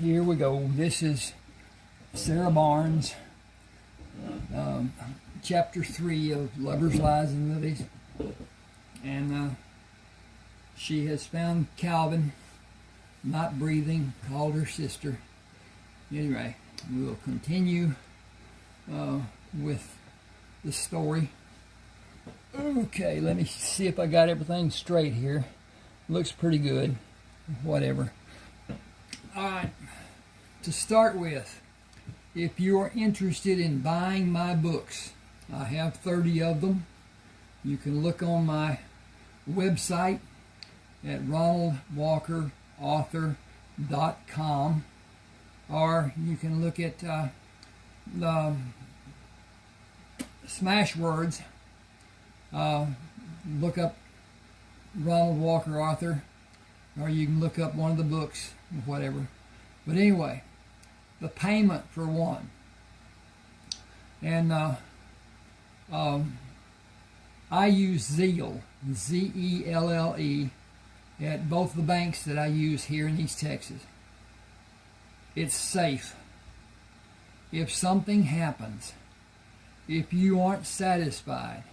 Here we go. This is Sarah Barnes, chapter 3 of Lovers, Lies, and Lilies. And she has found Calvin not breathing, called her sister. Anyway, we'll continue with the story. Okay, let me see if I got everything straight here. Looks pretty good. Whatever. Alright, to start with, if you are interested in buying my books, I have 30 of them. You can look on my website at ronaldwalkerauthor.com, or you can look at the Smashwords. Look up Ronald Walker Author, or you can look up one of the books, or whatever. But anyway, the payment for one. And I use Zelle, Z-E-L-L-E, at both the banks that I use here in East Texas. It's safe. If something happens, if you aren't satisfied,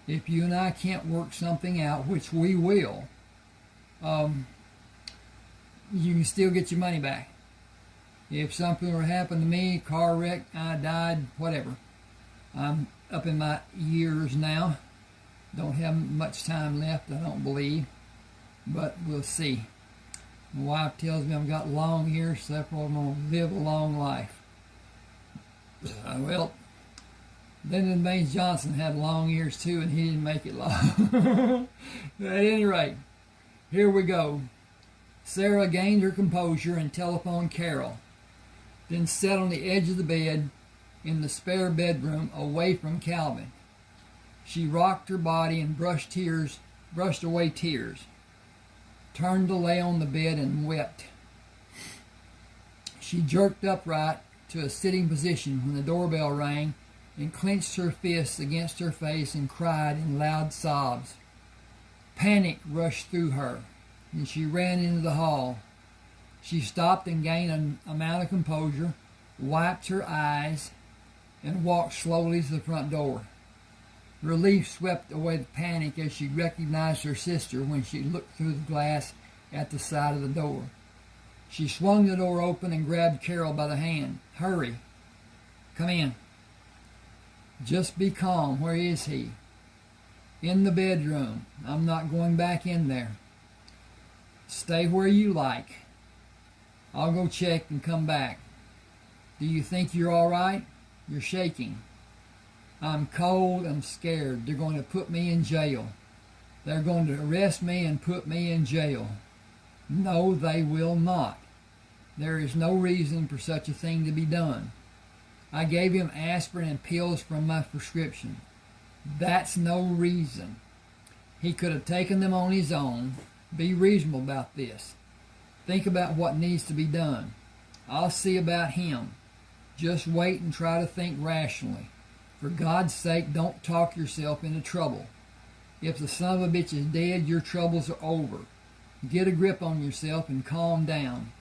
if you and I can't work something out, which we will, you can still get your money back. If something were to happen to me, car wreck, I died, whatever. I'm up in my years now. Don't have much time left, I don't believe. But we'll see. My wife tells me I've got long years, so therefore I'm going to live a long life. Well, Lyndon Baines Johnson had long ears too, and he didn't make it long. At any rate, here we go. Sarah gained her composure and telephoned Carol, then sat on the edge of the bed in the spare bedroom away from Calvin. She rocked her body and brushed away tears, turned to lay on the bed and wept. She jerked upright to a sitting position when the doorbell rang and clenched her fists against her face and cried in loud sobs. Panic rushed through her, and she ran into the hall. She stopped and gained an amount of composure, wiped her eyes, and walked slowly to the front door. Relief swept away the panic as she recognized her sister when she looked through the glass at the side of the door. She swung the door open and grabbed Carol by the hand. "Hurry. Come in." "Just be calm. Where is he?" "In the bedroom. I'm not going back in there." "Stay where you like. I'll go check and come back. Do you think you're all right? You're shaking." "I'm cold. I'm scared. They're going to put me in jail. They're going to arrest me and put me in jail." "No, they will not. There is no reason for such a thing to be done. I gave him aspirin and pills from my prescription. That's no reason. He could have taken them on his own. Be reasonable about this. Think about what needs to be done. I'll see about him. Just wait and try to think rationally. For God's sake, don't talk yourself into trouble. If the son of a bitch is dead, your troubles are over. Get a grip on yourself and calm down.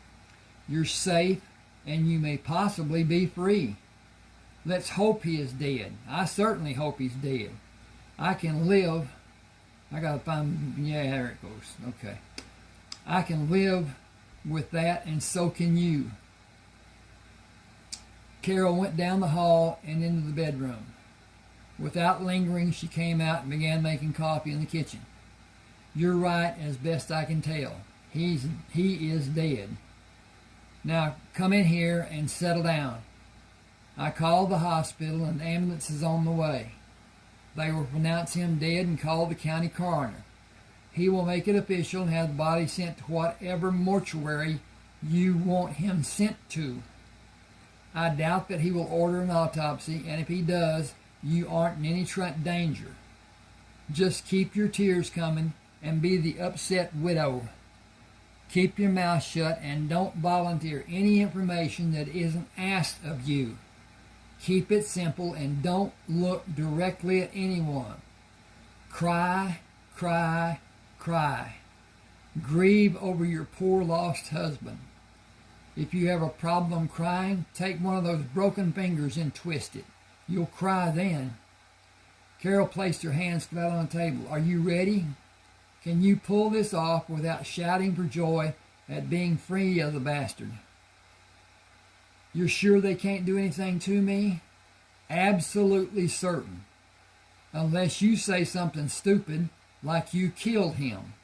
You're safe, and you may possibly be free. Let's hope he is dead. I certainly hope he's dead. I can live. I gotta find, yeah, there it goes. Okay. I can live with that, and so can you. Carol went down the hall and into the bedroom. Without lingering, she came out and began making coffee in the kitchen. "You're right, as best I can tell. He is dead. Now come in here and settle down. I called the hospital and the ambulance is on the way. They will pronounce him dead and call the county coroner. He will make it official and have the body sent to whatever mortuary you want him sent to. I doubt that he will order an autopsy, and if he does, you aren't in any danger. Just keep your tears coming and be the upset widow. Keep your mouth shut and don't volunteer any information that isn't asked of you. Keep it simple and don't look directly at anyone. Cry, cry, cry. Grieve over your poor lost husband. If you have a problem crying, take one of those broken fingers and twist it. You'll cry then. Carol placed her hands flat on the table. Are you ready? Can you pull this off without shouting for joy at being free of the bastard? You're sure they can't do anything to me? Absolutely certain. Unless you say something stupid like you killed him.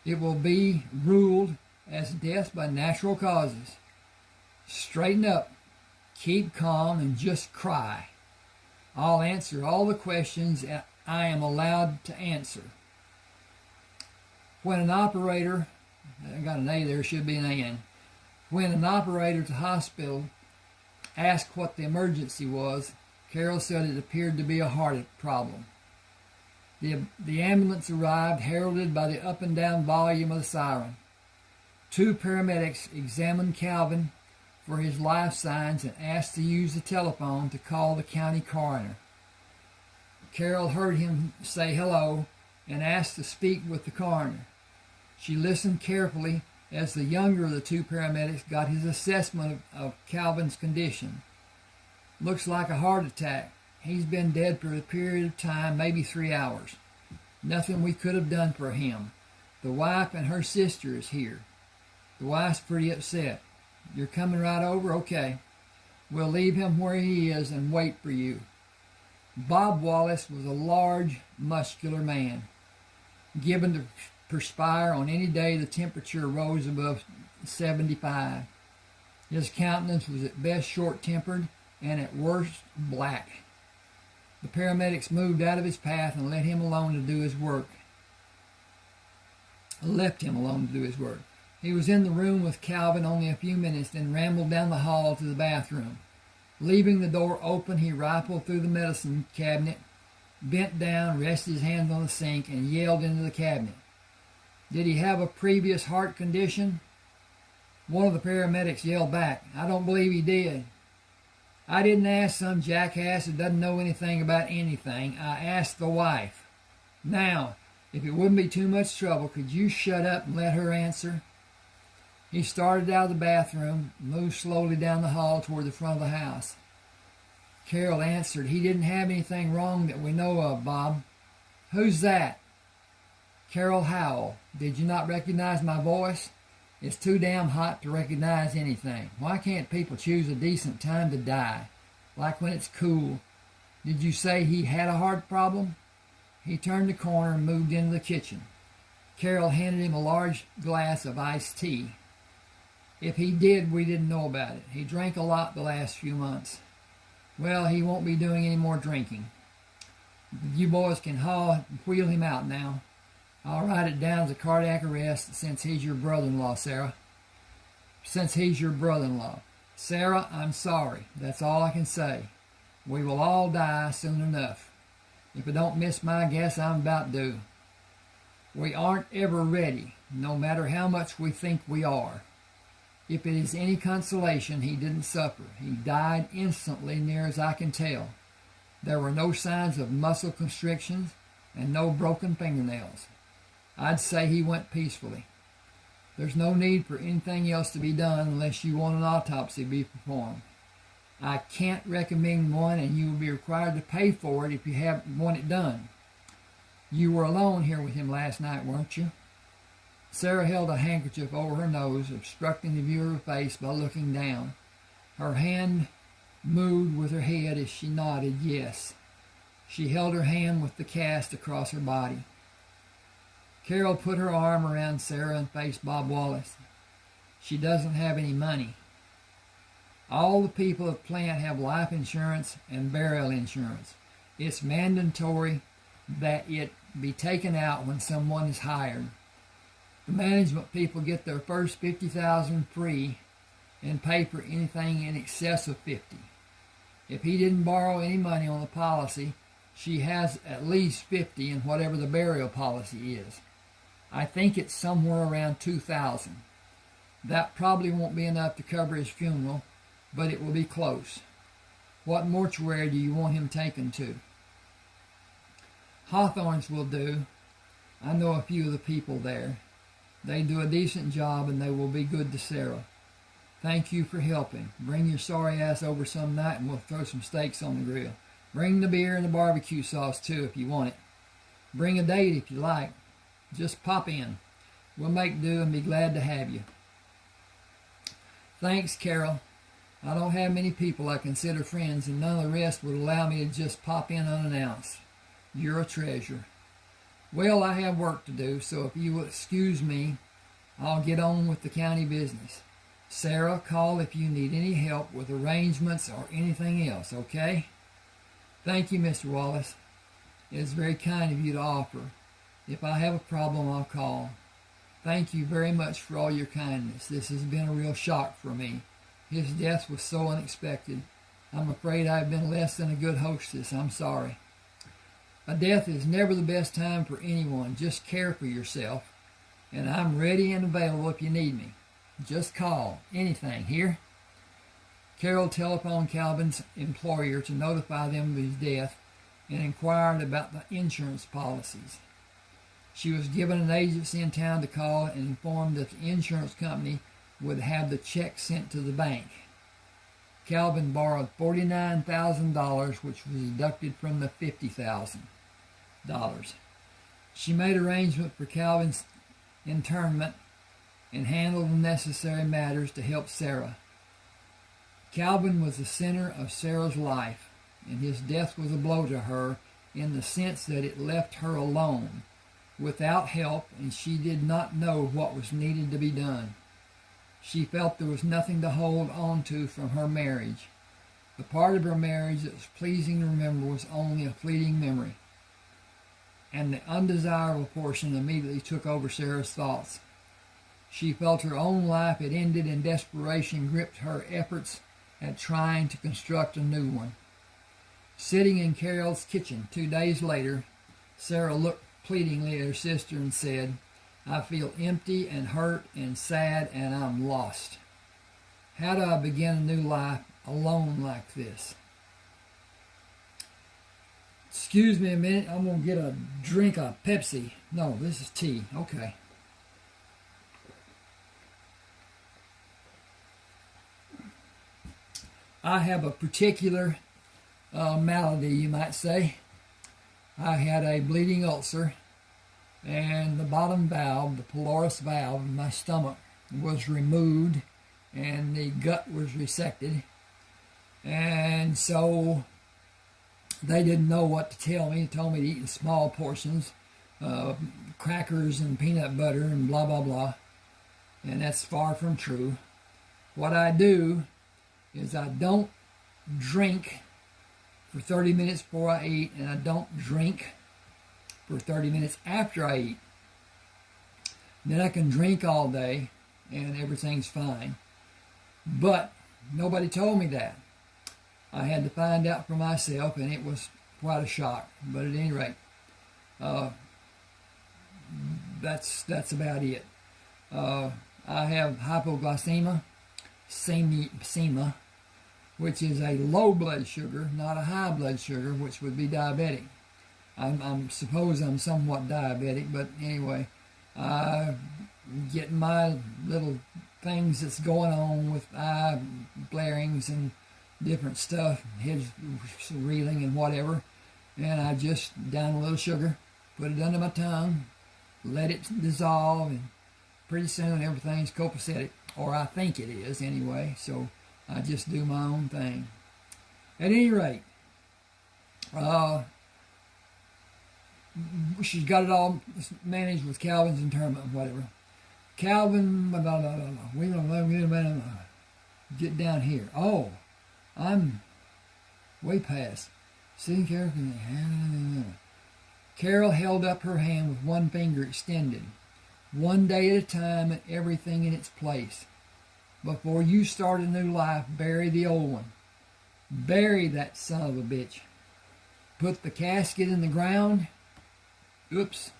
It will be ruled as death by natural causes. Straighten up, keep calm, and just cry. I'll answer all the questions I am allowed to answer. When an operator, I got an A there, should be an A-N. When an operator at the hospital asked what the emergency was, Carol said it appeared to be a heart problem. The ambulance arrived, heralded by the up and down volume of the siren. 2 paramedics examined Calvin for his life signs and asked to use the telephone to call the county coroner. Carol heard him say hello and asked to speak with the coroner. She listened carefully as the younger of the 2 paramedics got his assessment of Calvin's condition. Looks like a heart attack. He's been dead for a period of time, maybe 3 hours. Nothing we could have done for him. The wife and her sister is here. The wife's pretty upset. You're coming right over? Okay. We'll leave him where he is and wait for you. Bob Wallace was a large, muscular man, given to perspire on any day the temperature rose above 75. His countenance was at best short-tempered and at worst black. The paramedics moved out of his path and left him alone to do his work. He was in the room with Calvin only a few minutes, then rambled down the hall to the bathroom. Leaving the door open, he rifled through the medicine cabinet, bent down, rested his hands on the sink, and yelled into the cabinet. Did he have a previous heart condition? One of the paramedics yelled back, I don't believe he did. I didn't ask some jackass who doesn't know anything about anything. I asked the wife. Now, if it wouldn't be too much trouble, could you shut up and let her answer? He started out of the bathroom, moved slowly down the hall toward the front of the house. Carol answered, he didn't have anything wrong that we know of, Bob. Who's that? Carol Howell. Did you not recognize my voice? It's too damn hot to recognize anything. Why can't people choose a decent time to die? Like when it's cool. Did you say he had a heart problem? He turned the corner and moved into the kitchen. Carol handed him a large glass of iced tea. If he did, we didn't know about it. He drank a lot the last few months. Well, he won't be doing any more drinking. You boys can wheel him out now. I'll write it down as a cardiac arrest since he's your brother-in-law, Sarah. Sarah, I'm sorry. That's all I can say. We will all die soon enough. If I don't miss my guess, I'm about due. We aren't ever ready, no matter how much we think we are. If it is any consolation, he didn't suffer. He died instantly, near as I can tell. There were no signs of muscle constrictions and no broken fingernails. I'd say he went peacefully. There's no need for anything else to be done unless you want an autopsy to be performed. I can't recommend one, and you will be required to pay for it if you want it done. You were alone here with him last night, weren't you? Sarah held a handkerchief over her nose, obstructing the view of her face by looking down. Her hand moved with her head as she nodded yes. She held her hand with the cast across her body. Carol put her arm around Sarah and faced Bob Wallace. She doesn't have any money. All the people at the plant have life insurance and burial insurance. It's mandatory that it be taken out when someone is hired. The management people get their first $50,000 free and pay for anything in excess of $50,000. If he didn't borrow any money on the policy, she has at least $50,000 in whatever the burial policy is. I think it's somewhere around $2,000. That probably won't be enough to cover his funeral, but it will be close. What mortuary do you want him taken to? Hawthorne's will do. I know a few of the people there. They do a decent job and they will be good to Sarah. Thank you for helping. Bring your sorry ass over some night and we'll throw some steaks on the grill. Bring the beer and the barbecue sauce too if you want it. Bring a date if you like. Just pop in. We'll make do and be glad to have you. Thanks, Carol. I don't have many people I consider friends, and none of the rest would allow me to just pop in unannounced. You're a treasure. Well, I have work to do, so if you will excuse me, I'll get on with the county business. Sarah, call if you need any help with arrangements or anything else, okay? Thank you, Mr. Wallace. It is very kind of you to offer. If I have a problem, I'll call. Thank you very much for all your kindness. This has been a real shock for me. His death was so unexpected. I'm afraid I've been less than a good hostess. I'm sorry. A death is never the best time for anyone. Just care for yourself. And I'm ready and available if you need me. Just call. Anything. Here? Carol telephoned Calvin's employer to notify them of his death and inquired about the insurance policies. She was given an agency in town to call and informed that the insurance company would have the check sent to the bank. Calvin borrowed $49,000, which was deducted from the $50,000. She made arrangements for Calvin's internment and handled the necessary matters to help Sarah. Calvin was the center of Sarah's life, and his death was a blow to her in the sense that it left her alone, without help, and she did not know what was needed to be done. She felt there was nothing to hold on to from her marriage. The part of her marriage that was pleasing to remember was only a fleeting memory, and the undesirable portion immediately took over Sarah's thoughts. She felt her own life had ended, and desperation gripped her efforts at trying to construct a new one. Sitting in Carol's kitchen 2 days later, Sarah looked pleadingly at her sister and said, I feel empty and hurt and sad, and I'm lost. How do I begin a new life alone like this? Excuse me a minute, I'm going to get a drink of Pepsi. No, this is tea. Okay. I have a particular malady, you might say. I had a bleeding ulcer, and the bottom valve, the pylorus valve in my stomach, was removed, and the gut was resected. And so they didn't know what to tell me. They told me to eat in small portions, crackers and peanut butter and blah, blah, blah. And that's far from true. What I do is I don't drink for 30 minutes before I eat, and I don't drink for 30 minutes after I eat. Then I can drink all day and everything's fine. But nobody told me that. I had to find out for myself, and it was quite a shock. But at any rate, that's about it. I have hypoglycemia, SEMA, which is a low blood sugar, not a high blood sugar, which would be diabetic. I suppose I'm somewhat diabetic, but anyway, I get my little things that's going on with eye blarings and different stuff, head reeling and whatever, and I just down a little sugar, put it under my tongue, let it dissolve, and pretty soon everything's copacetic, or I think it is anyway, so I just do my own thing. At any rate, she's got it all managed with Calvin's internment and whatever. Calvin, blah, blah, blah, blah. We're going to get down here. Oh, I'm way past. Sitting carefully. Carol held up her hand with one finger extended. One day at a time and everything in its place. Before you start a new life, bury the old one. Bury that son of a bitch. Put the casket in the ground. Oops.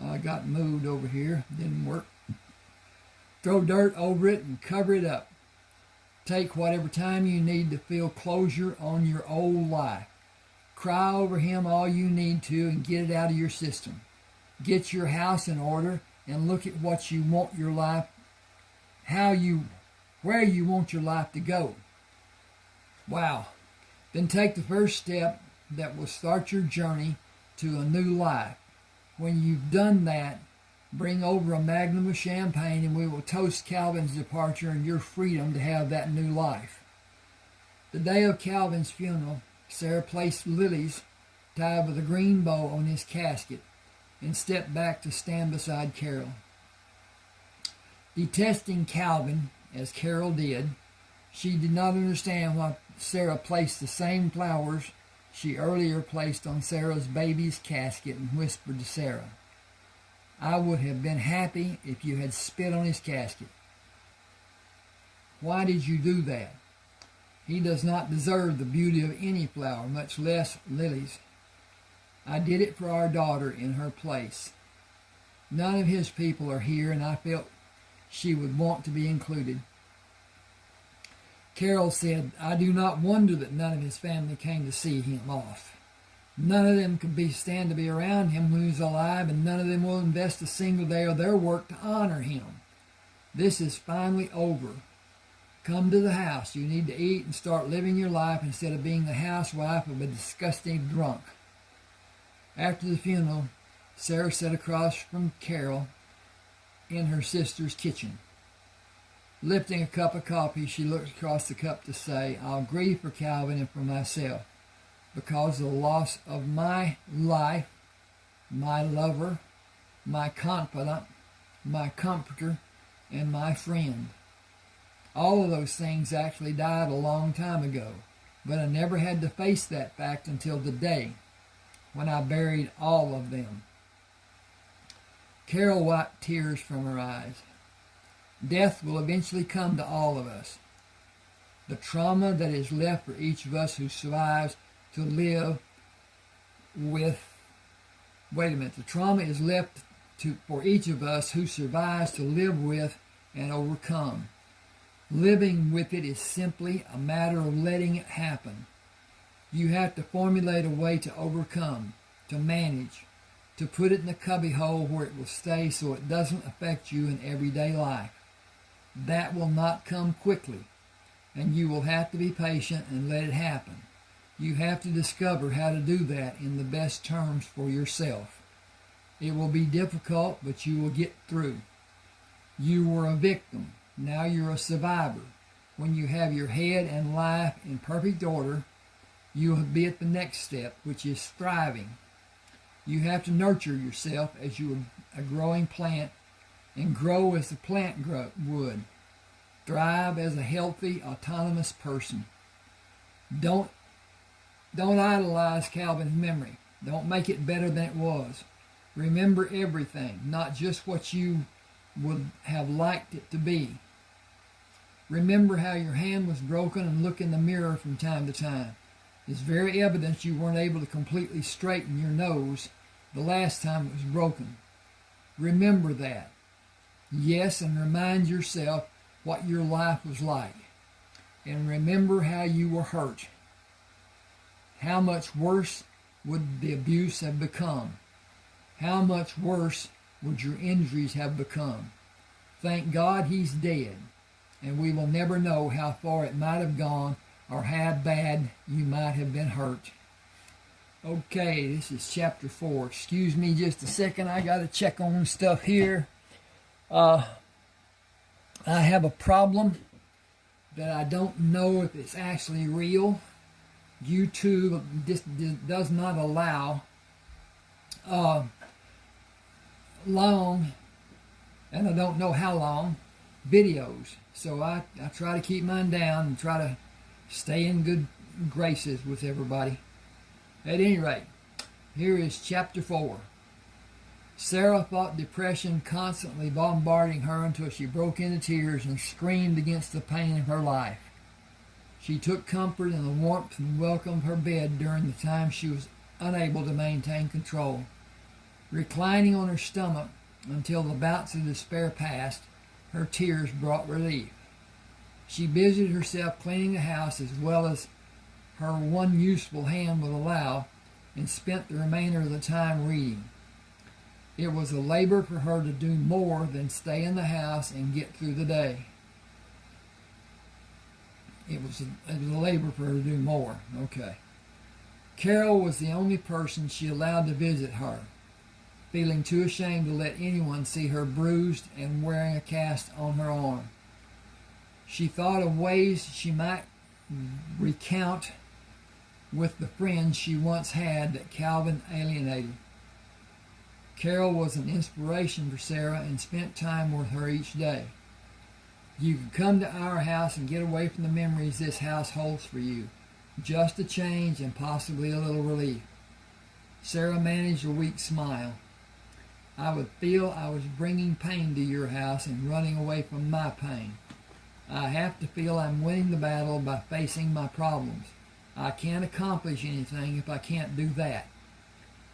I got moved over here. Didn't work. Throw dirt over it and cover it up. Take whatever time you need to feel closure on your old life. Cry over him all you need to and get it out of your system. Get your house in order and look at what you want your life, where you want your life to go. Wow. Then take the first step that will start your journey to a new life. When you've done that, bring over a magnum of champagne and we will toast Calvin's departure and your freedom to have that new life. The day of Calvin's funeral, Sarah placed lilies tied with a green bow on his casket and stepped back to stand beside Carol. Detesting Calvin, as Carol did, she did not understand why Sarah placed the same flowers she earlier placed on Sarah's baby's casket and whispered to Sarah, "I would have been happy if you had spit on his casket. Why did you do that? He does not deserve the beauty of any flower, much less lilies. I did it for our daughter in her place. None of his people are here, and I felt she would want to be included." Carol said, "I do not wonder that none of his family came to see him off. None of them could stand to be around him when he was alive, and none of them will invest a single day of their work to honor him. This is finally over. Come to the house. You need to eat and start living your life instead of being the housewife of a disgusting drunk." After the funeral, Sarah sat across from Carol in her sister's kitchen. Lifting a cup of coffee, she looked across the cup to say, "I'll grieve for Calvin and for myself, because of the loss of my life, my lover, my confidant, my comforter, and my friend. All of those things actually died a long time ago, but I never had to face that fact until today, when I buried all of them." Carol wiped tears from her eyes. Death will eventually come to all of us. The trauma that is left for each of us who survives to live with... The trauma is left for each of us who survives to live with and overcome. Living with it is simply a matter of letting it happen. You have to formulate a way to overcome, to manage, to put it in the cubbyhole where it will stay so it doesn't affect you in everyday life. That will not come quickly, and you will have to be patient and let it happen. You have to discover how to do that in the best terms for yourself. It will be difficult, but you will get through. You were a victim. Now you're a survivor. When you have your head and life in perfect order, you will be at the next step, which is thriving. You have to nurture yourself as you are a growing plant and grow as the plant would. Thrive as a healthy, autonomous person. Don't idolize Calvin's memory. Don't make it better than it was. Remember everything, not just what you would have liked it to be. Remember how your hand was broken and look in the mirror from time to time. It's very evident you weren't able to completely straighten your nose the last time it was broken. Remember that. Yes, and remind yourself what your life was like. And remember how you were hurt. How much worse would the abuse have become? How much worse would your injuries have become? Thank God he's dead, and we will never know how far it might have gone or how bad you might have been hurt. Okay, this is chapter 4. Excuse me just a second. I got to check on stuff here. I have a problem that I don't know if it's actually real. YouTube just does not allow long, and I don't know how long, videos. So I try to keep mine down and try to stay in good graces with everybody. At any rate, here is chapter 4. Sarah fought depression constantly bombarding her until she broke into tears and screamed against the pain of her life. She took comfort in the warmth and welcome of her bed during the time she was unable to maintain control. Reclining on her stomach until the bouts of despair passed, her tears brought relief. She busied herself cleaning the house as well as her one useful hand would allow, and spent the remainder of the time reading. It was a labor for her to do more than stay in the house and get through the day. It was a labor for her to do more. Okay. Carol was the only person she allowed to visit her, feeling too ashamed to let anyone see her bruised and wearing a cast on her arm. She thought of ways she might recount with the friends she once had that Calvin alienated. Carol was an inspiration for Sarah and spent time with her each day. You could come to our house and get away from the memories this house holds for you. Just a change and possibly a little relief. Sarah managed a weak smile. I would feel I was bringing pain to your house and running away from my pain. I have to feel I'm winning the battle by facing my problems. I can't accomplish anything if I can't do that.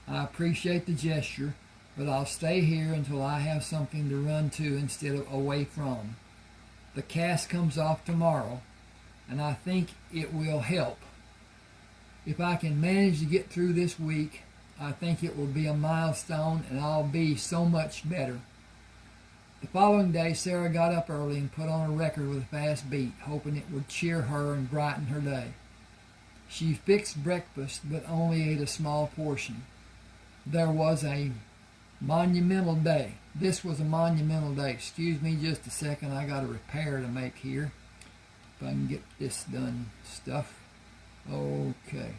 I appreciate the gesture, but I'll stay here until I have something to run to instead of away from. The cast comes off tomorrow, and I think it will help. If I can manage to get through this week, I think it will be a milestone and I'll be so much better. The following day, Sarah got up early and put on a record with a fast beat, hoping it would cheer her and brighten her day. She fixed breakfast, but only ate a small portion. There was a monumental day. This was a monumental day. Excuse me just a second. I got a repair to make here. If I can get this done stuff. Okay.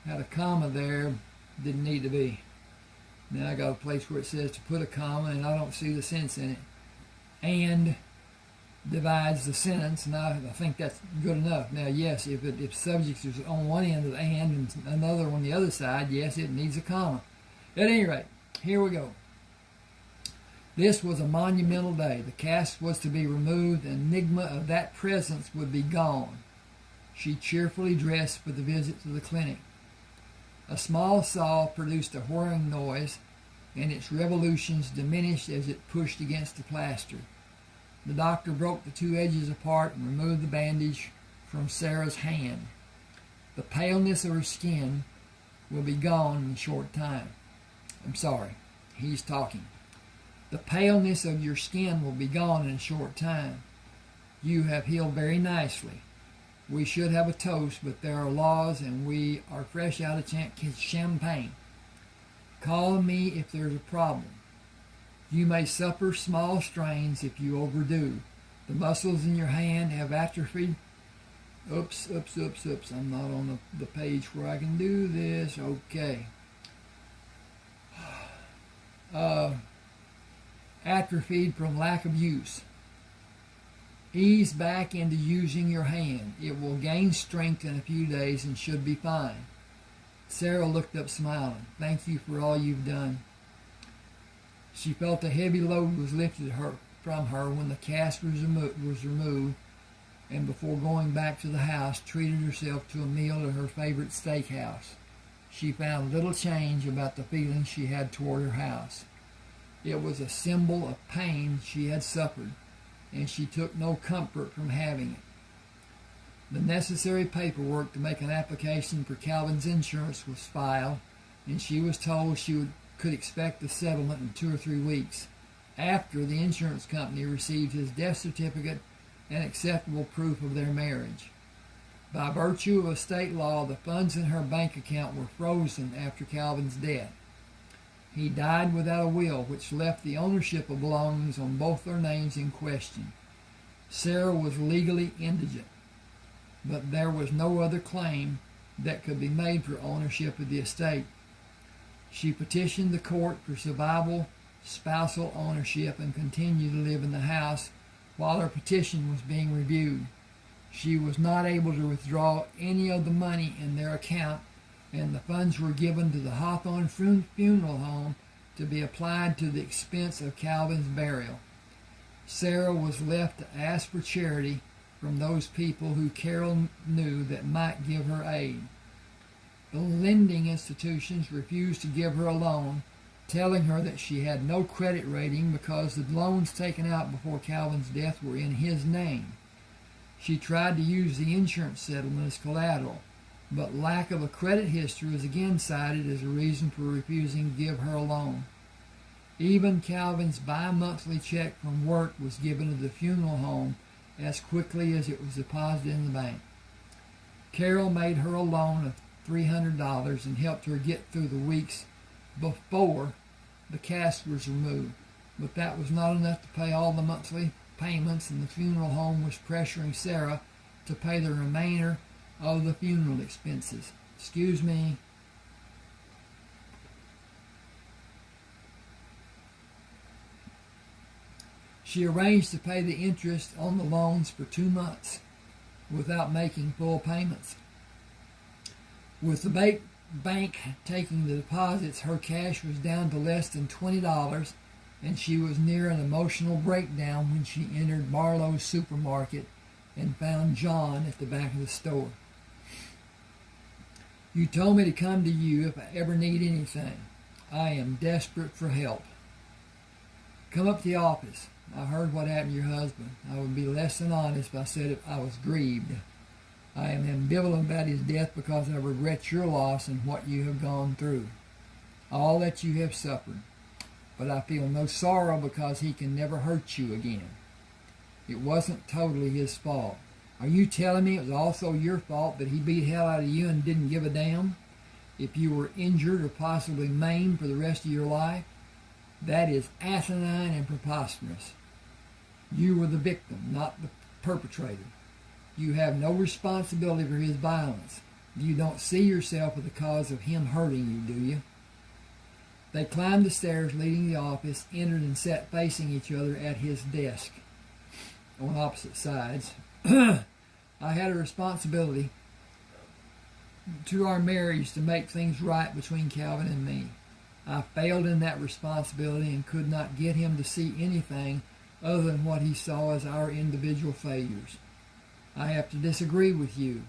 Had a comma there. Didn't need to be. Now I got a place where it says to put a comma and I don't see the sense in it. And divides the sentence, and I think that's good enough. Now, yes, if subject is on one end of the and another on the other side, yes, it needs a comma. At any rate, here we go. This was a monumental day. The cast was to be removed, the enigma of that presence would be gone. She cheerfully dressed for the visit to the clinic. A small saw produced a whirring noise, and its revolutions diminished as it pushed against the plaster. The doctor broke the two edges apart and removed the bandage from Sarah's hand. The paleness of her skin will be gone in a short time. I'm sorry, he's talking. The paleness of your skin will be gone in a short time. You have healed very nicely. We should have a toast, but there are laws and we are fresh out of champagne. Call me if there's a problem. You may suffer small strains if you overdo. The muscles in your hand have atrophied. Oops. I'm not on the page where I can do this. Okay. Atrophied from lack of use. Ease back into using your hand. It will gain strength in a few days and should be fine. Sarah looked up smiling. Thank you for all you've done. She felt a heavy load was lifted from her when the cast was removed, and before going back to the house, treated herself to a meal at her favorite steakhouse. She found little change about the feeling she had toward her house. It was a symbol of pain she had suffered, and she took no comfort from having it. The necessary paperwork to make an application for Calvin's insurance was filed, and she was told she could expect a settlement in 2 or 3 weeks after the insurance company received his death certificate and acceptable proof of their marriage. By virtue of a state law, the funds in her bank account were frozen after Calvin's death. He died without a will, which left the ownership of belongings on both their names in question. Sarah was legally indigent, but there was no other claim that could be made for ownership of the estate. She petitioned the court for survivable spousal ownership and continued to live in the house while her petition was being reviewed. She was not able to withdraw any of the money in their account, and the funds were given to the Hawthorne Funeral Home to be applied to the expense of Calvin's burial. Sarah was left to ask for charity from those people who Carol knew that might give her aid. The lending institutions refused to give her a loan, telling her that she had no credit rating because the loans taken out before Calvin's death were in his name. She tried to use the insurance settlement as collateral, but lack of a credit history was again cited as a reason for refusing to give her a loan. Even Calvin's bi-monthly check from work was given to the funeral home as quickly as it was deposited in the bank. Carol made her a loan of $300 and helped her get through the weeks before the cast was removed. But that was not enough to pay all the monthly payments, and the funeral home was pressuring Sarah to pay the remainder of the funeral expenses. Excuse me. She arranged to pay the interest on the loans for 2 months without making full payments. With the bank taking the deposits, her cash was down to less than $20, and she was near an emotional breakdown when she entered Barlow's supermarket and found John at the back of the store. You told me to come to you if I ever need anything. I am desperate for help. Come up to the office. I heard what happened to your husband. I would be less than honest if I said I was grieved. I am ambivalent about his death because I regret your loss and what you have gone through, all that you have suffered. But I feel no sorrow because he can never hurt you again. It wasn't totally his fault. Are you telling me it was also your fault that he beat hell out of you and didn't give a damn if you were injured or possibly maimed for the rest of your life? That is asinine and preposterous. You were the victim, not the perpetrator. You have no responsibility for his violence. You don't see yourself as the cause of him hurting you, do you? They climbed the stairs leading to the office, entered and sat facing each other at his desk on opposite sides. I had a responsibility to our marriage to make things right between Calvin and me. I failed in that responsibility and could not get him to see anything other than what he saw as our individual failures. I have to disagree with you.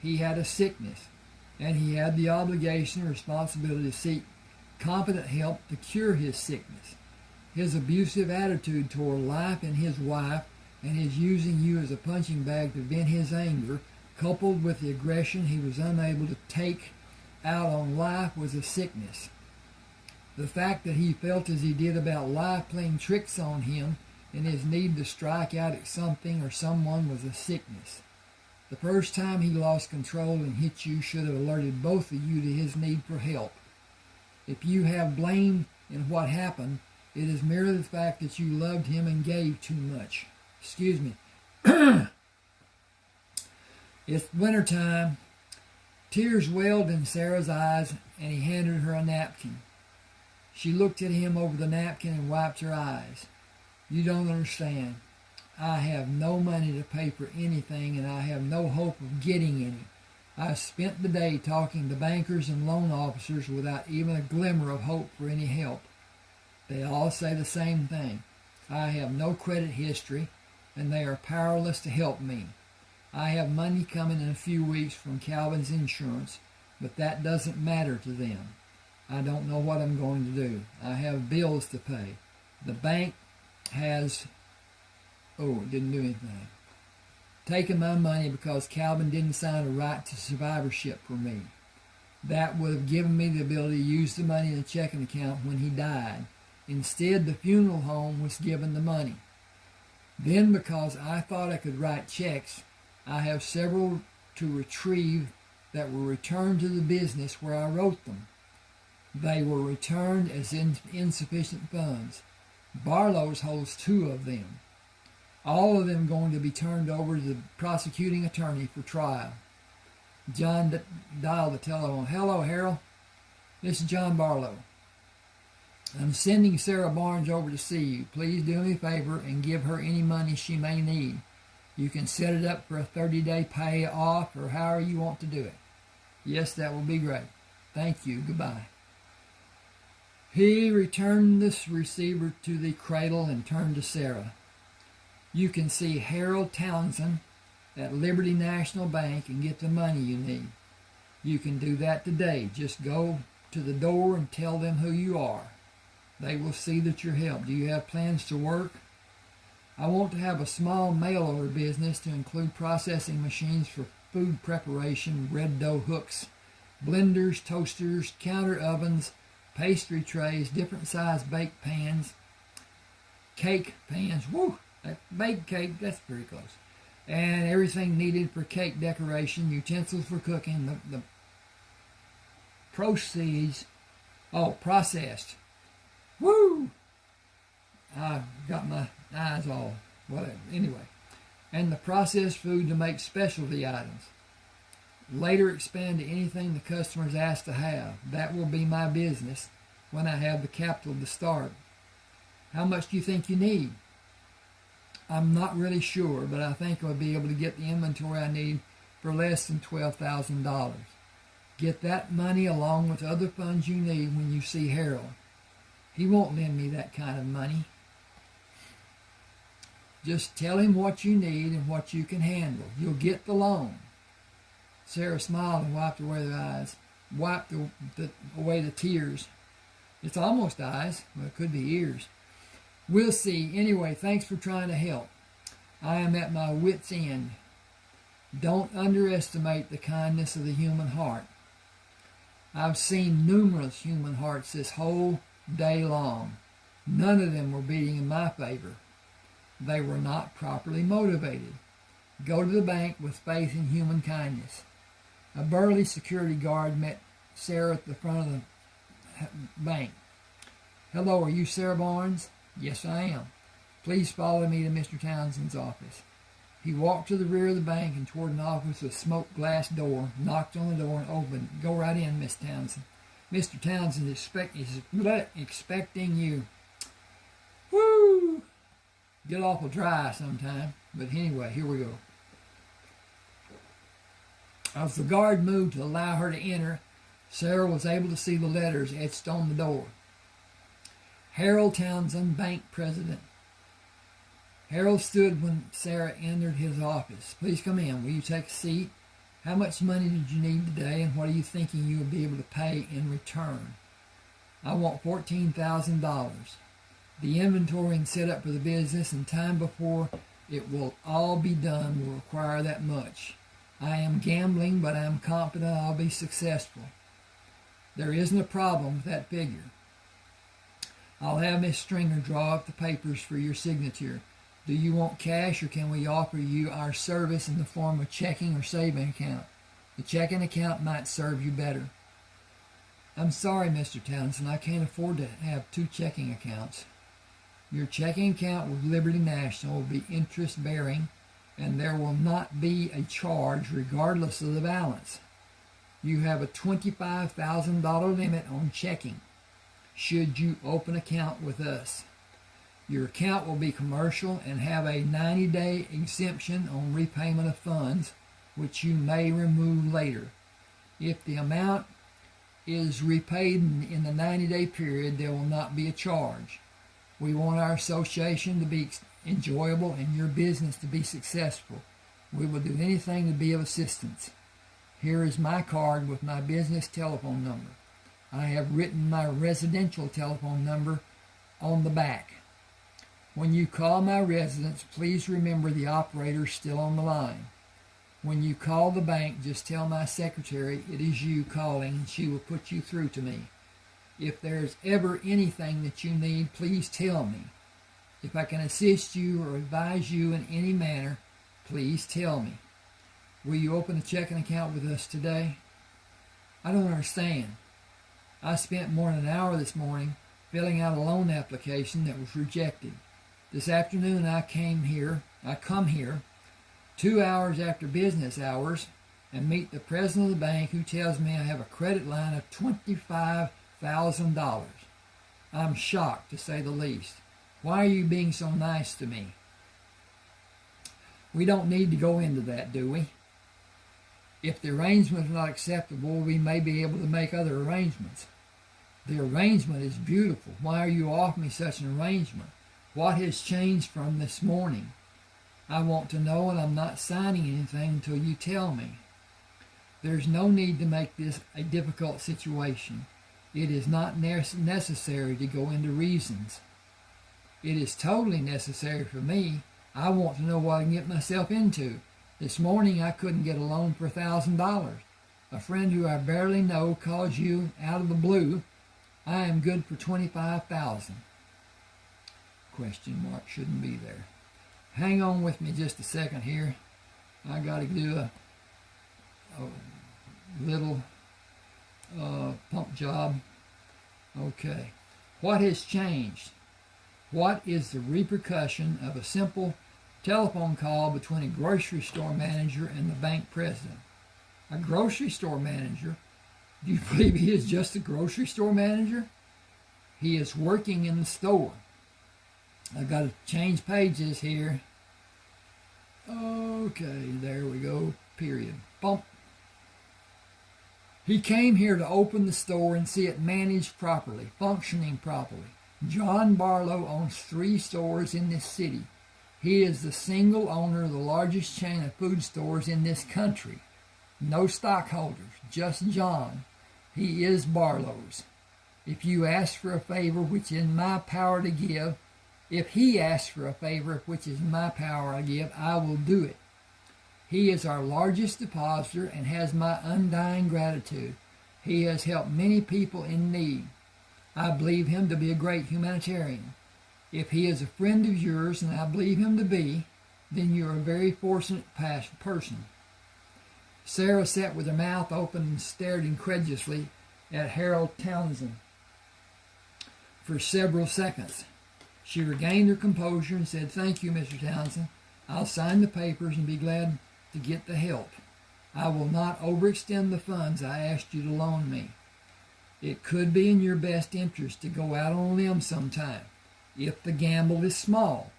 He had a sickness, and he had the obligation and responsibility to seek competent help to cure his sickness. His abusive attitude toward life and his wife, and his using you as a punching bag to vent his anger, coupled with the aggression he was unable to take out on life, was a sickness. The fact that he felt as he did about life playing tricks on him and his need to strike out at something or someone was a sickness. The first time he lost control and hit you should have alerted both of you to his need for help. If you have blame in what happened, it is merely the fact that you loved him and gave too much. Excuse me. It's wintertime. Tears welled in Sarah's eyes, and he handed her a napkin. She looked at him over the napkin and wiped her eyes. You don't understand. I have no money to pay for anything, and I have no hope of getting any. I spent the day talking to bankers and loan officers without even a glimmer of hope for any help. They all say the same thing. I have no credit history, and they are powerless to help me. I have money coming in a few weeks from Calvin's insurance, but that doesn't matter to them. I don't know what I'm going to do. I have bills to pay. The bank has, it didn't do anything, taken my money because Calvin didn't sign a right to survivorship for me. That would have given me the ability to use the money in the checking account when he died. Instead, the funeral home was given the money. Then, because I thought I could write checks, I have several to retrieve that were returned to the business where I wrote them. They were returned as insufficient funds. Barlow's holds 2 of them. All of them going to be turned over to the prosecuting attorney for trial. John dialed the telephone. Hello, Harold. This is John Barlow. I'm sending Sarah Barnes over to see you. Please do me a favor and give her any money she may need. You can set it up for a 30-day pay off or however you want to do it. Yes, that will be great. Thank you. Goodbye. He returned this receiver to the cradle and turned to Sarah. You can see Harold Townsend at Liberty National Bank and get the money you need. You can do that today. Just go to the door and tell them who you are. They will see that you're helped. Do you have plans to work? I want to have a small mail order business to include processing machines for food preparation, bread dough hooks, blenders, toasters, counter ovens, pastry trays, different size baked pans, cake pans, Baked cake, that's pretty close. And everything needed for cake decoration, utensils for cooking, the proceeds, processed. Woo! I got my eyes all, whatever. Anyway. And the processed food to make specialty items. Later expand to anything the customers ask to have. That will be my business when I have the capital to start. How much do you think you need? I'm not really sure, but I think I'll be able to get the inventory I need for less than $12,000. Get that money along with other funds you need when you see Harold. He won't lend me that kind of money. Just tell him what you need and what you can handle. You'll get the loan. Sarah smiled and wiped away the tears. It's almost eyes, but it could be ears. We'll see. Anyway, thanks for trying to help. I am at my wit's end. Don't underestimate the kindness of the human heart. I've seen numerous human hearts this whole day long. None of them were beating in my favor. They were not properly motivated. Go to the bank with faith in human kindness. A burly security guard met Sarah at the front of the bank. Hello, are you Sarah Barnes? Yes, I am. Please follow me to Mr. Townsend's office. He walked to the rear of the bank and toward an office with a smoked glass door, knocked on the door and opened. Go right in, Miss Townsend. Mr. Townsend is expecting you. Woo! Get awful dry sometime, but anyway, here we go. As the guard moved to allow her to enter, Sarah was able to see the letters etched on the door. Harold Townsend, bank president. Harold stood when Sarah entered his office. Please come in. Will you take a seat? How much money did you need today, and what are you thinking you will be able to pay in return? I want $14,000. The inventory and setup for the business and time before it will all be done will require that much. I am gambling, but I am confident I'll be successful. There isn't a problem with that figure. I'll have Miss Stringer draw up the papers for your signature. Do you want cash, or can we offer you our service in the form of checking or saving account? The checking account might serve you better. I'm sorry, Mr. Townsend, I can't afford to have two checking accounts. Your checking account with Liberty National will be interest-bearing, and there will not be a charge regardless of the balance. You have a $25,000 limit on checking should you open an account with us. Your account will be commercial and have a 90-day exemption on repayment of funds, which you may remove later. If the amount is repaid in the 90-day period, there will not be a charge. We want our association to be enjoyable and your business to be successful. We will do anything to be of assistance. Here is my card with my business telephone number. I have written my residential telephone number on the back. When you call my residence, please remember the operator is still on the line. When you call the bank, just tell my secretary it is you calling and she will put you through to me. If there's ever anything that you need, please tell me. If I can assist you or advise you in any manner, please tell me. Will you open a checking account with us today? I don't understand. I spent more than an hour this morning filling out a loan application that was rejected. This afternoon I come here 2 hours after business hours and meet the president of the bank who tells me I have a credit line of $25,000. I'm shocked, to say the least. Why are you being so nice to me? We don't need to go into that, do we? If the arrangement is not acceptable, we may be able to make other arrangements. The arrangement is beautiful. Why are you offering me such an arrangement? What has changed from this morning? I want to know, and I'm not signing anything until you tell me. There's no need to make this a difficult situation. It is not necessary to go into reasons. It is totally necessary for me. I want to know what I can get myself into. This morning I couldn't get a loan for $1,000. A friend who I barely know calls you out of the blue. I am good for $25,000. Question mark shouldn't be there. Hang on with me just a second here. I got to do a little pump job. Okay. What has changed? What is the repercussion of a simple telephone call between a grocery store manager and the bank president? A grocery store manager? Do you believe he is just a grocery store manager? He is working in the store. I've got to change pages here. Okay, there we go. Period. Bump. He came here to open the store and see it managed properly, functioning properly. John Barlow owns 3 stores in this city. He is the single owner of the largest chain of food stores in this country. No stockholders, just John. He is Barlow's. If you ask for a favor which is in my power to give, if he asks for a favor which is in my power to give, I will do it. He is our largest depositor and has my undying gratitude. He has helped many people in need. I believe him to be a great humanitarian. If he is a friend of yours, and I believe him to be, then you are a very fortunate person. Sarah sat with her mouth open and stared incredulously at Harold Townsend for several seconds. She regained her composure and said, "Thank you, Mr. Townsend. I'll sign the papers and be glad to get the help. I will not overextend the funds I asked you to loan me. It could be in your best interest to go out on a limb sometime. If the gamble is small,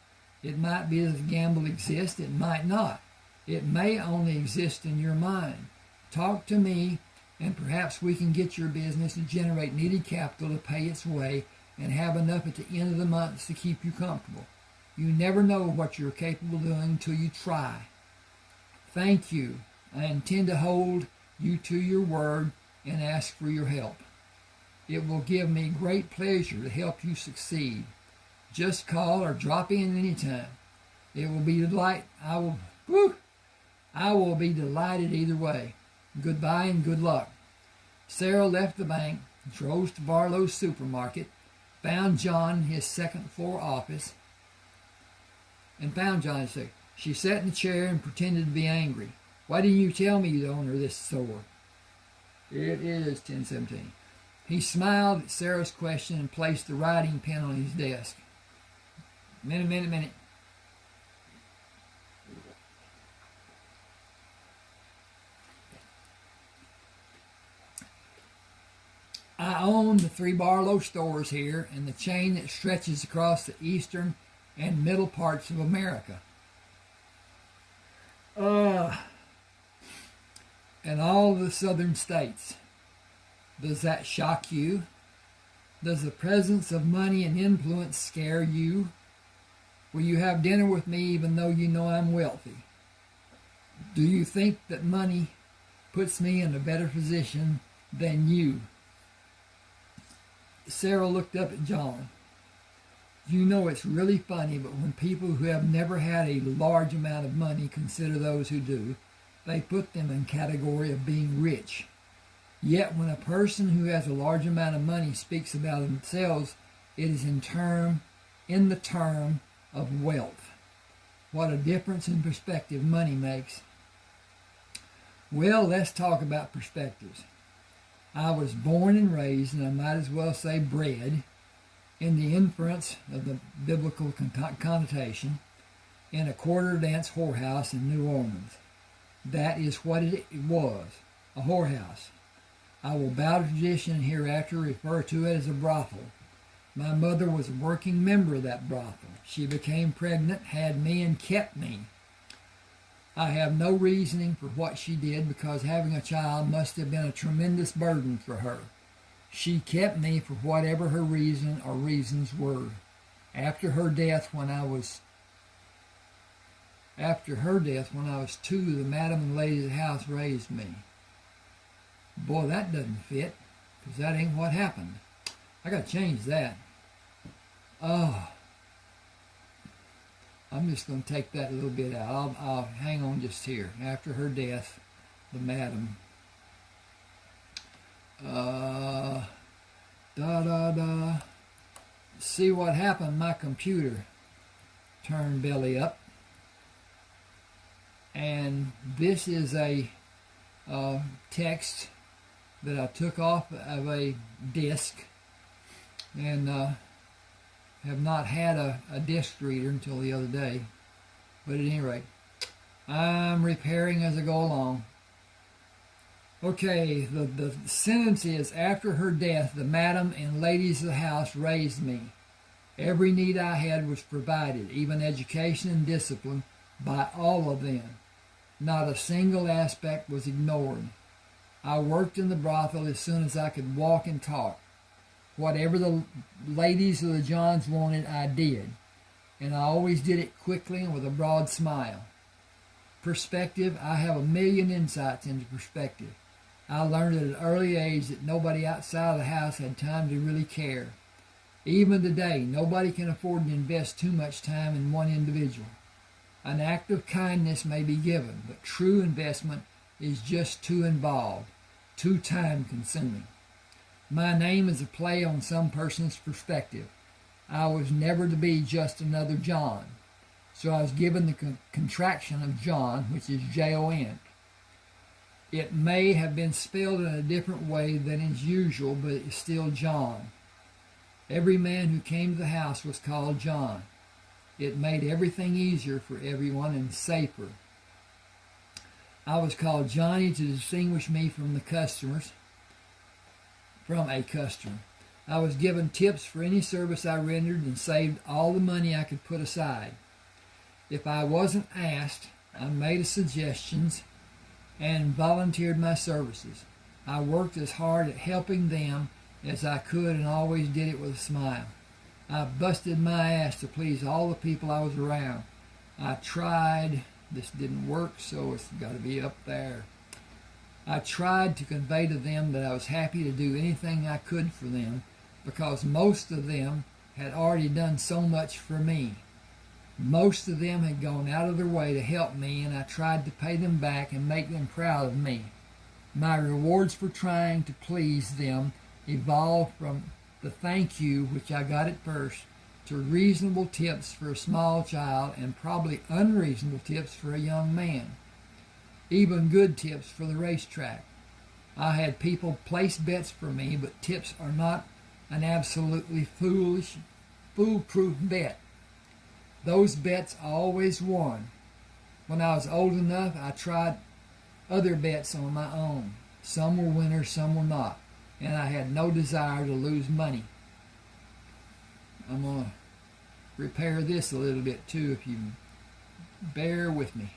it might be that the gamble exists, it might not. It may only exist in your mind. Talk to me, and perhaps we can get your business to generate needed capital to pay its way and have enough at the end of the month to keep you comfortable. You never know what you're capable of doing until you try. Thank you. I intend to hold you to your word and ask for your help. It will give me great pleasure to help you succeed. Just call or drop in anytime. It will be I will be delighted either way. Goodbye and good luck." Sarah left the bank, drove to Barlow's supermarket, found John in his second-floor office, She sat in the chair and pretended to be angry. "Why didn't you tell me you're the owner of this store?" It is 10:17. He smiled at Sarah's question and placed the writing pen on his desk. Minute. I own the 3 Barlow stores here and the chain that stretches across the eastern and middle parts of America. And all the southern states. Does that shock you? Does the presence of money and influence scare you? Will you have dinner with me even though you know I'm wealthy? Do you think that money puts me in a better position than you? Sarah looked up at John. "You know, it's really funny, but when people who have never had a large amount of money consider those who do, they put them in the category of being rich. Yet when a person who has a large amount of money speaks about themselves, it is in the term of wealth. What a difference in perspective money makes." Well, let's talk about perspectives. I was born and raised, and I might as well say bred, in the inference of the biblical connotation, in a quarter dance whorehouse in New Orleans. That is what it was, a whorehouse. I will bow to tradition and hereafter refer to it as a brothel. My mother was a working member of that brothel. She became pregnant, had me, and kept me. I have no reasoning for what she did because having a child must have been a tremendous burden for her. She kept me for whatever her reason or reasons were. After her death when I was 2, the madam and lady of the house raised me. Boy, that doesn't fit, because that ain't what happened. I got to change that. Oh, I'm just going to take that a little bit out. I'll hang on just here. After her death, the madam. See what happened? My computer turned belly up. And this is a text that I took off of a disc, and have not had a disc reader until the other day. But at any rate, I'm repairing as I go along. Okay, the sentence is, after her death, the madam and ladies of the house raised me. Every need I had was provided, even education and discipline, by all of them. Not a single aspect was ignored. I worked in the brothel as soon as I could walk and talk. Whatever the ladies of the Johns wanted, I did. And I always did it quickly and with a broad smile. Perspective, I have a million insights into perspective. I learned at an early age that nobody outside of the house had time to really care. Even today, nobody can afford to invest too much time in one individual. An act of kindness may be given, but true investment is just too involved, too time-consuming. My name is a play on some person's perspective. I was never to be just another John, so I was given the contraction of John, which is Jon. It may have been spelled in a different way than is usual, but it's still John. Every man who came to the house was called John. It made everything easier for everyone and safer. I was called Johnny to distinguish me from a customer. I was given tips for any service I rendered and saved all the money I could put aside. If I wasn't asked, I made suggestions and volunteered my services. I worked as hard at helping them as I could and always did it with a smile. I busted my ass to please all the people I was around. I tried. This didn't work, so it's got to be up there. I tried to convey to them that I was happy to do anything I could for them because most of them had already done so much for me. Most of them had gone out of their way to help me, and I tried to pay them back and make them proud of me. My rewards for trying to please them evolved from the thank you, which I got at first, to reasonable tips for a small child and probably unreasonable tips for a young man. Even good tips for the racetrack. I had people place bets for me, but tips are not an absolutely foolproof bet. Those bets always won. When I was old enough, I tried other bets on my own. Some were winners, some were not, and I had no desire to lose money. I'm going to repair this a little bit too, if you bear with me.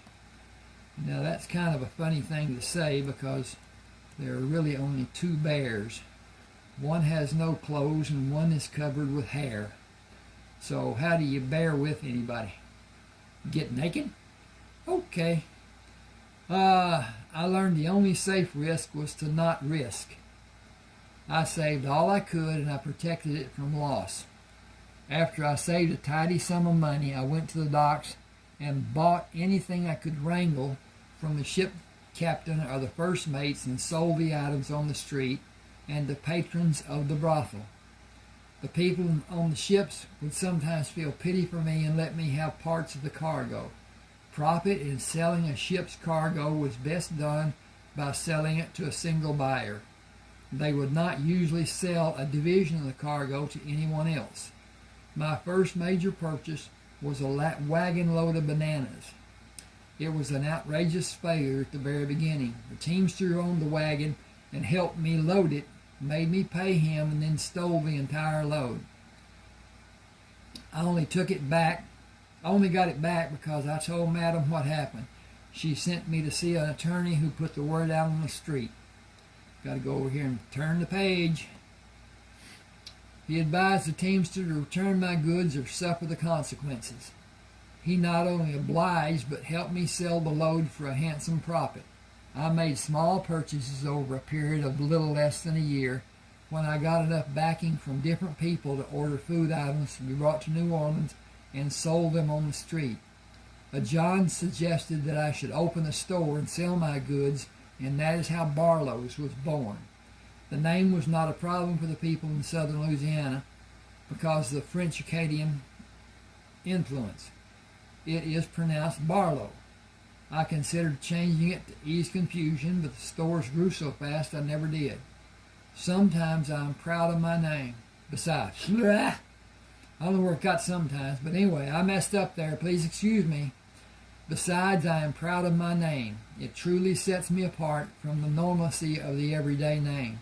Now that's kind of a funny thing to say because there are really only two bears. One has no clothes and one is covered with hair. So how do you bear with anybody? Get naked? Okay. I learned the only safe risk was to not risk. I saved all I could and I protected it from loss. After I saved a tidy sum of money, I went to the docks and bought anything I could wrangle from the ship captain or the first mates and sold the items on the street and to patrons of the brothel. The people on the ships would sometimes feel pity for me and let me have parts of the cargo. Profit in selling a ship's cargo was best done by selling it to a single buyer. They would not usually sell a division of the cargo to anyone else. My first major purchase was a wagon load of bananas. It was an outrageous failure at the very beginning. The teamster who owned the wagon and helped me load it made me pay him and then stole the entire load. I only got it back because I told Madam what happened. She sent me to see an attorney who put the word out on the street. Got to go over here and turn the page. He advised the teamster to return my goods or suffer the consequences. He not only obliged, but helped me sell the load for a handsome profit. I made small purchases over a period of little less than a year when I got enough backing from different people to order food items to be brought to New Orleans and sold them on the street. John suggested that I should open a store and sell my goods, and that is how Barlow's was born. The name was not a problem for the people in southern Louisiana because of the French Acadian influence. It is pronounced Barlow. I considered changing it to ease confusion, but the stores grew so fast I never did. Sometimes I'm proud of my name. Besides, I don't know where it got sometimes, but anyway, I messed up there. Please excuse me. Besides, I am proud of my name. It truly sets me apart from the normalcy of the everyday name.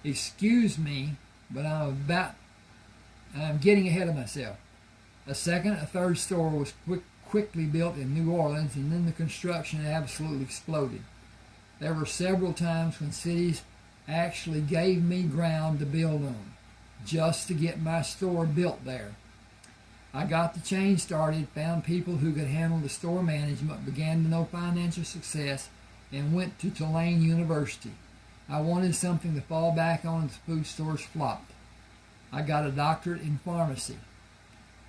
Excuse me, but I'm getting ahead of myself. A third store was quickly built in New Orleans, and then the construction absolutely exploded. There were several times when cities actually gave me ground to build on, just to get my store built there. I got the chain started, found people who could handle the store management, began to know financial success, and went to Tulane University. I wanted something to fall back on as food stores flopped. I got a doctorate in pharmacy.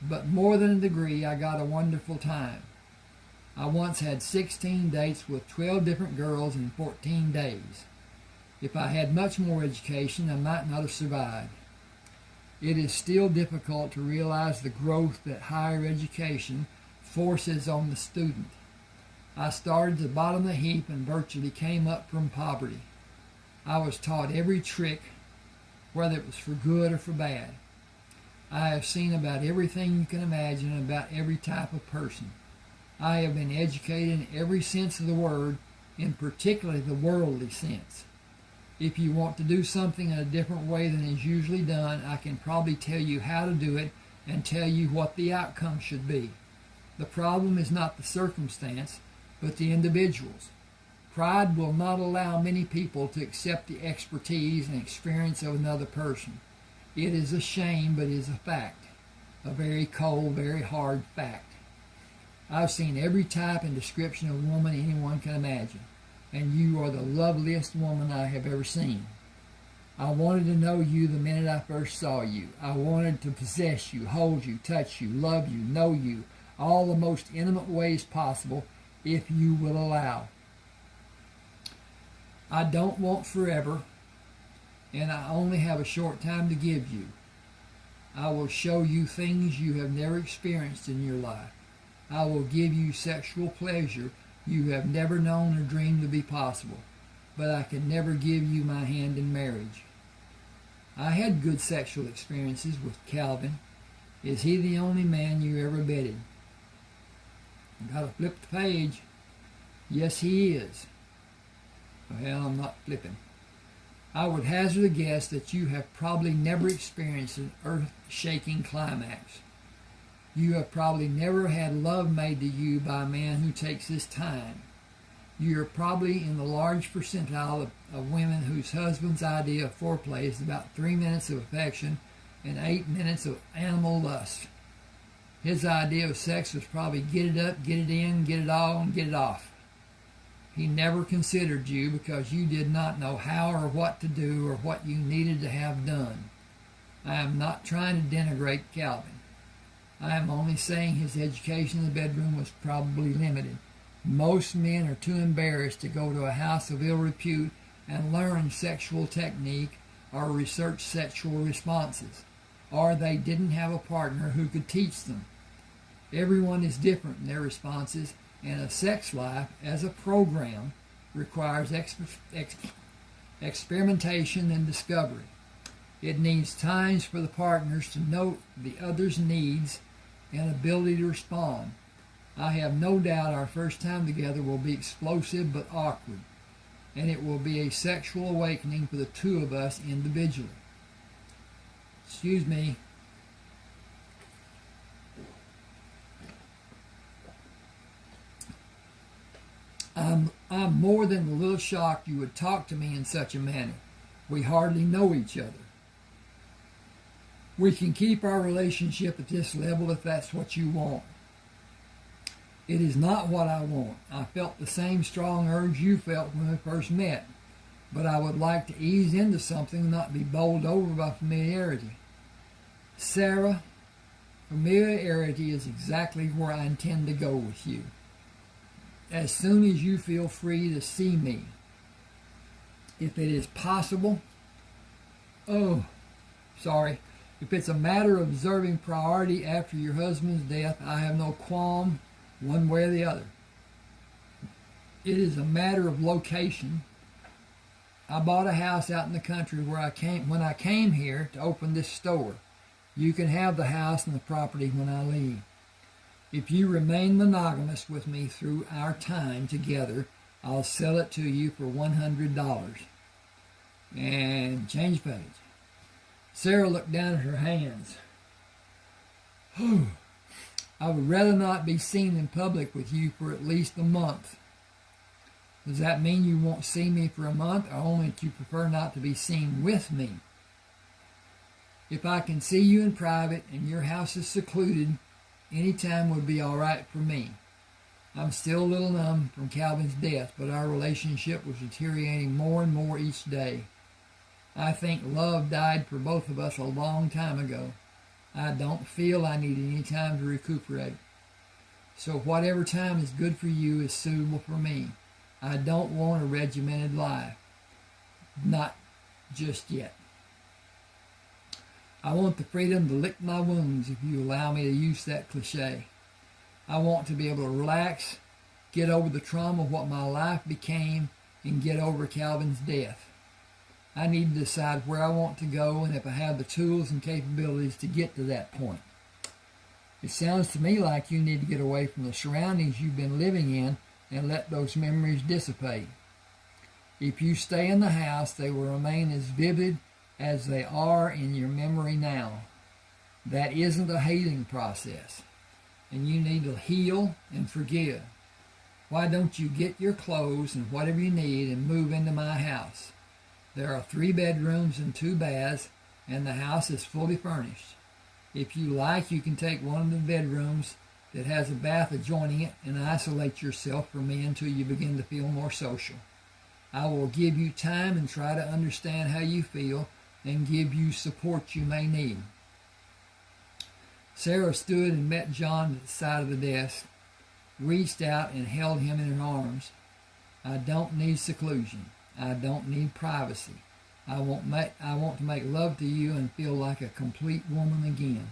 But more than a degree, I got a wonderful time. I once had 16 dates with 12 different girls in 14 days. If I had much more education, I might not have survived. It is still difficult to realize the growth that higher education forces on the student. I started at the bottom of the heap and virtually came up from poverty. I was taught every trick, whether it was for good or for bad. I have seen about everything you can imagine about every type of person. I have been educated in every sense of the word, in particularly the worldly sense. If you want to do something in a different way than is usually done, I can probably tell you how to do it and tell you what the outcome should be. The problem is not the circumstance, but the individuals. Pride will not allow many people to accept the expertise and experience of another person. It is a shame, but it is a fact. A very cold, very hard fact. I've seen every type and description of woman anyone can imagine, and you are the loveliest woman I have ever seen. I wanted to know you the minute I first saw you. I wanted to possess you, hold you, touch you, love you, know you, all the most intimate ways possible, if you will allow. I don't want forever, and I only have a short time to give you. I will show you things you have never experienced in your life. I will give you sexual pleasure you have never known or dreamed to be possible, but I can never give you my hand in marriage. I had good sexual experiences with Calvin. Is he the only man you ever bedded? Gotta flip the page. Yes, he is. Well, I'm not flipping. I would hazard a guess that you have probably never experienced an earth-shaking climax. You have probably never had love made to you by a man who takes his time. You are probably in the large percentile of women whose husband's idea of foreplay is about 3 minutes of affection and 8 minutes of animal lust. His idea of sex was probably get it up, get it in, get it all, and get it off. He never considered you because you did not know how or what to do or what you needed to have done. I am not trying to denigrate Calvin. I am only saying his education in the bedroom was probably limited. Most men are too embarrassed to go to a house of ill repute and learn sexual technique or research sexual responses, or they didn't have a partner who could teach them. Everyone is different in their responses, and a sex life as a program requires experimentation and discovery. It needs times for the partners to note the other's needs and ability to respond. I have no doubt our first time together will be explosive but awkward, and it will be a sexual awakening for the two of us individually. Excuse me. I'm more than a little shocked you would talk to me in such a manner. We hardly know each other. We can keep our relationship at this level if that's what you want. It is not what I want. I felt the same strong urge you felt when we first met, but I would like to ease into something and not be bowled over by familiarity. Sarah, familiarity is exactly where I intend to go with you. As soon as you feel free to see me, if it is possible, if it's a matter of observing priority after your husband's death, I have no qualm one way or the other. It is a matter of location. I bought a house out in the country when I came here to open this store. You can have the house and the property when I leave. If you remain monogamous with me through our time together, I'll sell it to you for $100. And change page. Sarah looked down at her hands. I would rather not be seen in public with you for at least a month. Does that mean you won't see me for a month, or only that you prefer not to be seen with me? If I can see you in private and your house is secluded, any time would be all right for me. I'm still a little numb from Calvin's death, but our relationship was deteriorating more and more each day. I think love died for both of us a long time ago. I don't feel I need any time to recuperate. So whatever time is good for you is suitable for me. I don't want a regimented life. Not just yet. I want the freedom to lick my wounds, if you allow me to use that cliche. I want to be able to relax, get over the trauma of what my life became, and get over Calvin's death. I need to decide where I want to go and if I have the tools and capabilities to get to that point. It sounds to me like you need to get away from the surroundings you've been living in and let those memories dissipate. If you stay in the house, they will remain as vivid as they are in your memory now. That isn't a healing process, and you need to heal and forgive. Why don't you get your clothes and whatever you need and move into my house? There are 3 bedrooms and 2 baths, and the house is fully furnished. If you like, you can take one of the bedrooms that has a bath adjoining it and isolate yourself from me until you begin to feel more social. I will give you time and try to understand how you feel and give you support you may need. Sarah stood and met John at the side of the desk, reached out and held him in her arms. I don't need seclusion. I don't need privacy. I want to make love to you and feel like a complete woman again.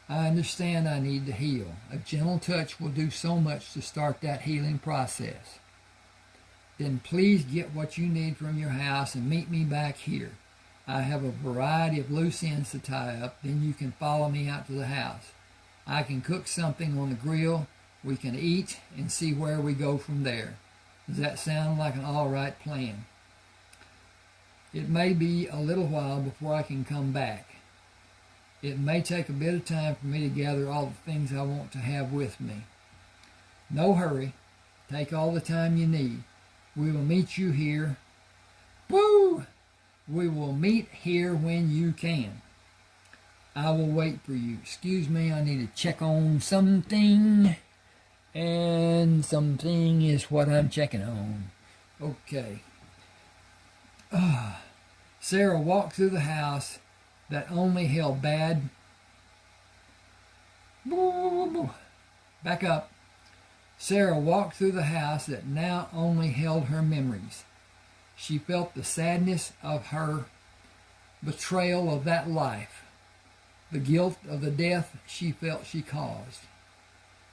I understand I need to heal. A gentle touch will do so much to start that healing process. Then please get what you need from your house and meet me back here. I have a variety of loose ends to tie up, then you can follow me out to the house. I can cook something on the grill, we can eat, and see where we go from there. Does that sound like an all right plan? It may be a little while before I can come back. It may take a bit of time for me to gather all the things I want to have with me. No hurry. Take all the time you need. We will meet you here. Woo! We will meet here when you can. I will wait for you. Excuse me, I need to check on something. And something is what I'm checking on. Okay. Sarah walked through the house that only held bad... Back up. Sarah walked through the house that now only held her memories. She felt the sadness of her betrayal of that life, the guilt of the death she felt she caused.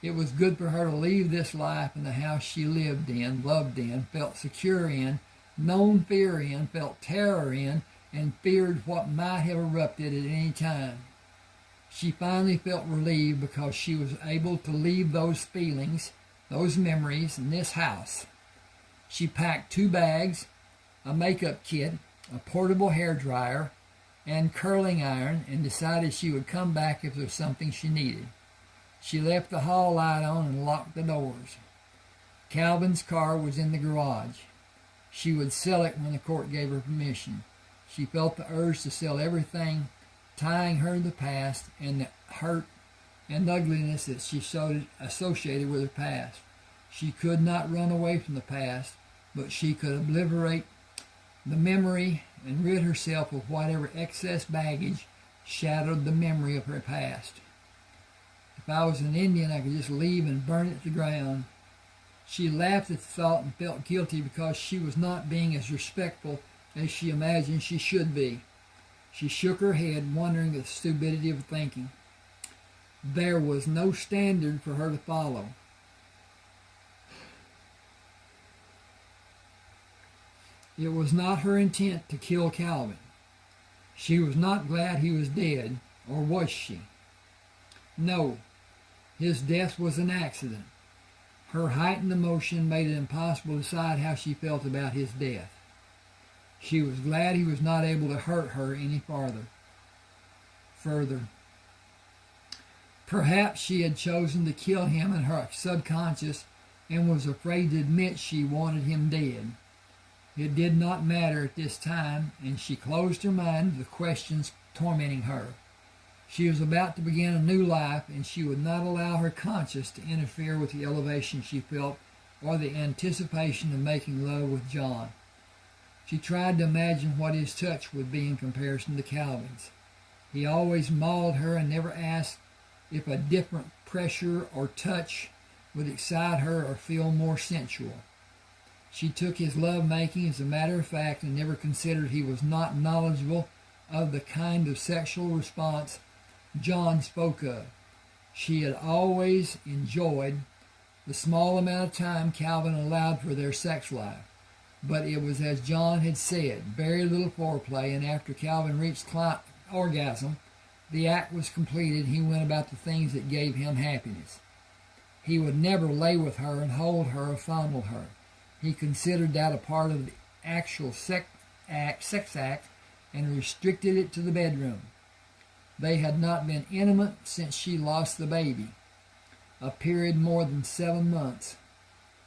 It was good for her to leave this life in the house she lived in, loved in, felt secure in, known fear in, felt terror in, and feared what might have erupted at any time. She finally felt relieved because she was able to leave those feelings, those memories, in this house. She packed 2 bags, a makeup kit, a portable hair dryer, and curling iron, and decided she would come back if there was something she needed. She left the hall light on and locked the doors. Calvin's car was in the garage. She would sell it when the court gave her permission. She felt the urge to sell everything, tying her to the past and the hurt and ugliness that she associated with her past. She could not run away from the past, but she could obliterate the memory and rid herself of whatever excess baggage shadowed the memory of her past. If I was an Indian, I could just leave and burn it to the ground. She laughed at the thought and felt guilty because she was not being as respectful as she imagined she should be. She shook her head, wondering at the stupidity of thinking. There was no standard for her to follow. It was not her intent to kill Calvin. She was not glad he was dead, or was she? No, his death was an accident. Her heightened emotion made it impossible to decide how she felt about his death. She was glad he was not able to hurt her any further. Perhaps she had chosen to kill him in her subconscious and was afraid to admit she wanted him dead. It did not matter at this time, and she closed her mind to the questions tormenting her. She was about to begin a new life, and she would not allow her conscience to interfere with the elevation she felt or the anticipation of making love with John. She tried to imagine what his touch would be in comparison to Calvin's. He always mauled her and never asked if a different pressure or touch would excite her or feel more sensual. She took his love-making as a matter of fact and never considered he was not knowledgeable of the kind of sexual response John spoke of. She had always enjoyed the small amount of time Calvin allowed for their sex life. But it was as John had said, very little foreplay, and after Calvin reached orgasm, the act was completed. He went about the things that gave him happiness. He would never lay with her and hold her or fondle her. He considered that a part of the actual sex act and restricted it to the bedroom. They had not been intimate since she lost the baby, a period more than 7 months.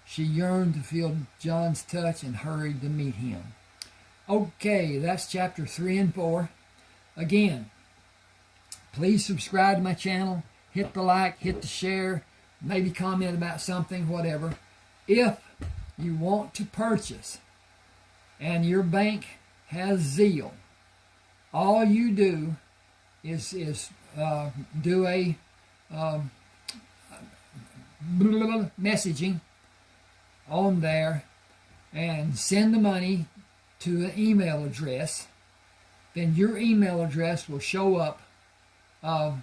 She yearned to feel John's touch and hurried to meet him. Okay, that's chapter 3 and 4. Again, please subscribe to my channel, hit the like, hit the share, maybe comment about something, whatever. If you want to purchase and your bank has Zeal, all you do is do a messaging on there and send the money to an email address. Then your email address will show up on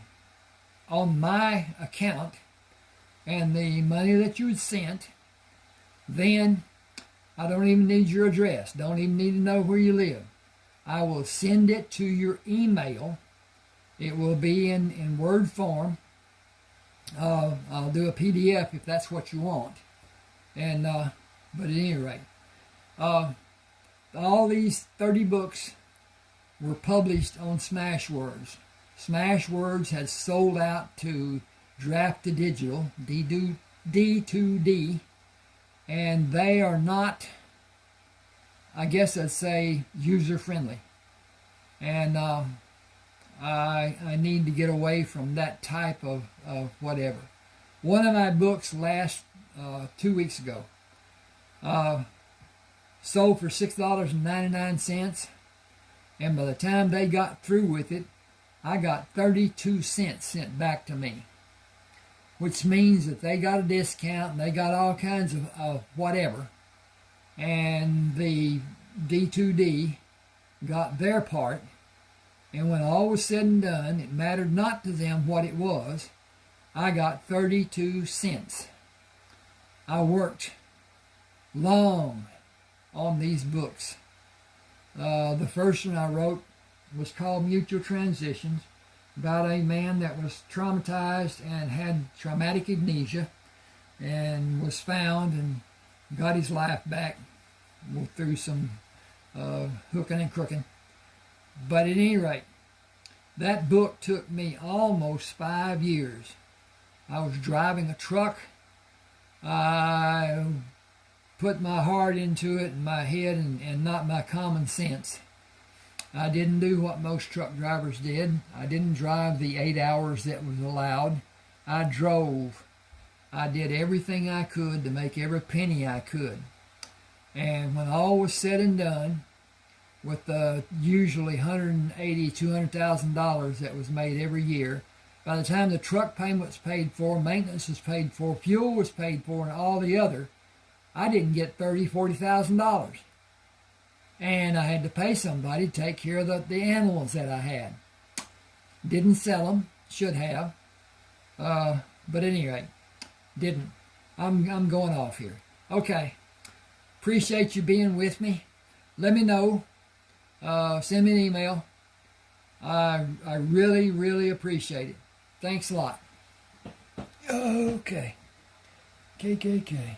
my account, and the money that you had sent, then I don't even need your address, don't even need to know where you live. I will send it to your email. It will be in Word form. I'll do a PDF if that's what you want. And but at any rate, all these 30 books were published on Smashwords. Smashwords has sold out to Draft to Digital, D2D, and they are not, I guess I'd say, user-friendly. And I need to get away from that type of whatever. One of my books last 2 weeks ago sold for $6.99, and by the time they got through with it, I got 32 cents sent back to me, which means that they got a discount and they got all kinds of whatever, and the D2D got their part. And when all was said and done, it mattered not to them what it was. I got 32 cents. I worked long on these books. The first one I wrote was called Mutual Transitions, about a man that was traumatized and had traumatic amnesia and was found and got his life back through some hooking and crooking. But at any rate, that book took me almost 5 years. I was driving a truck. I put my heart into it and my head and not my common sense. I didn't do what most truck drivers did. I didn't drive the 8 hours that was allowed. I drove. I did everything I could to make every penny I could. And when all was said and done, with the usually $180,000, $200,000 that was made every year, by the time the truck payment was paid for, maintenance was paid for, fuel was paid for, and all the other, I didn't get $30,000, $40,000. And I had to pay somebody to take care of the animals that I had. Didn't sell them, should have. But at any rate, didn't. I'm going off here. Okay. Appreciate you being with me. let me know. Send me an email. I really, really appreciate it. Thanks a lot. Okay. KKK.